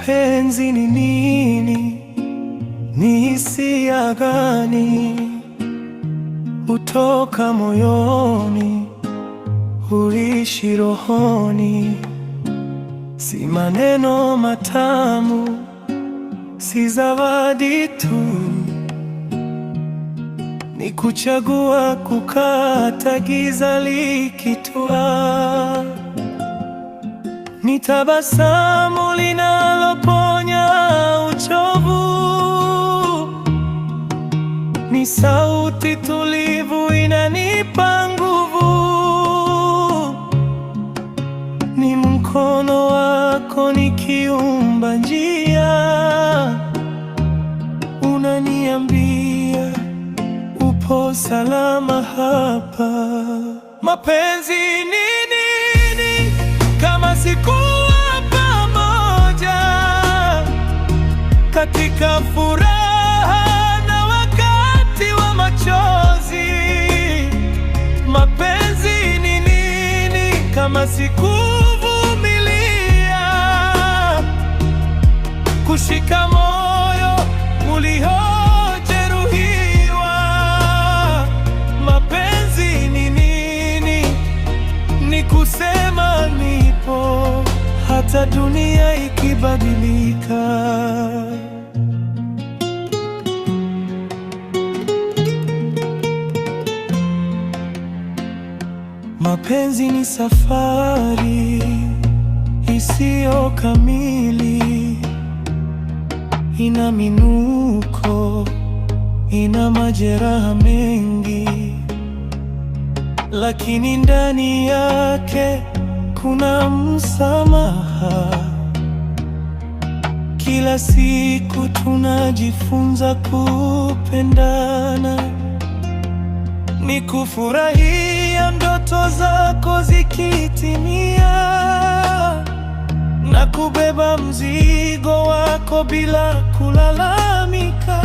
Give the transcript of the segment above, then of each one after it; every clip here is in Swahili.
Mapenzi ni nini? Ni hisia gani? Hutoka moyoni, huishi rohoni. Si maneno matamu, si zawadi tu, ni kuchagua kukata giza likitua. Ni tabasamu linaloponya uchovu, ni sauti tulivu inanipa nguvu, ni mkono wako nikiumba njia, unaniambia upo salama hapa. Mapenzi ni nini kama sikuwa pamoja katika furaha na wakati wa machozi? Mapenzi ni nini kama sikuvumilia kushika moyo uliojeruhiwa? Mapenzi ni nini? Ni kusema nipo hata dunia ikibadilika. Mapenzi ni safari isiyo kamili, ina minuko, ina majeraha mengi, lakini ndani yake kuna msamaha. Kila siku tunajifunza kupendana, ni kufurahia ndoto zako zikitimia, na kubeba mzigo wako bila kulalamika.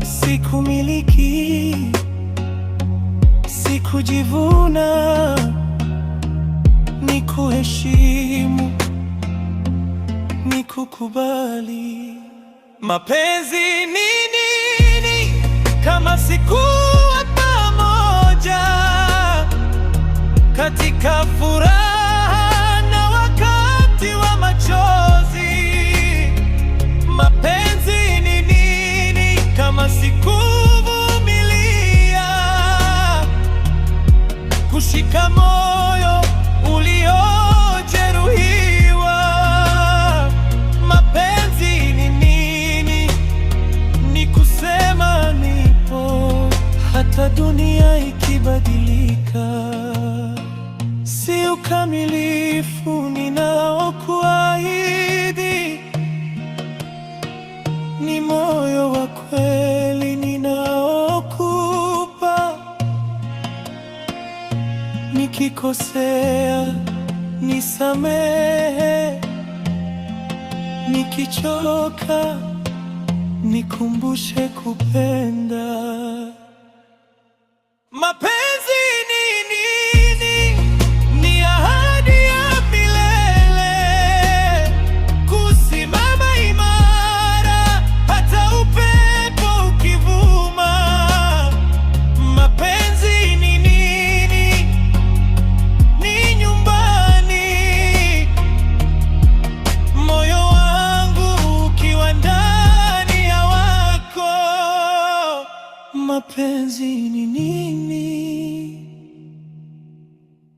Sikumiliki, sikujivuna, ni kuheshimu, ni kukubali. Mapenzi ni nini kama sikuwa pamoja katika furaha na wakati wa machozi? Mapenzi ni nini kama sikuvumilia kushika moyo uliojeruhiwa? Mapenzi ni nini? Ni kusema nipo hata dunia ikibadilika. Si ukamilifu ninaokuahidi, ni moyo wa kweli ninaokupa. Nikikosea nisamehe, nikichoka nikumbushe kupenda. Mapenzi ni nini? Ni ahadi ya milele, kusimama imara hata upepo ukivuma. Mapenzi ni nini? Ni nyumbani, moyo wangu ukiwa ndani ya wako. Mapenzi ni nini?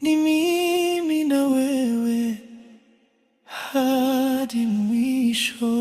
Ni mimi na wewe hadi mwisho.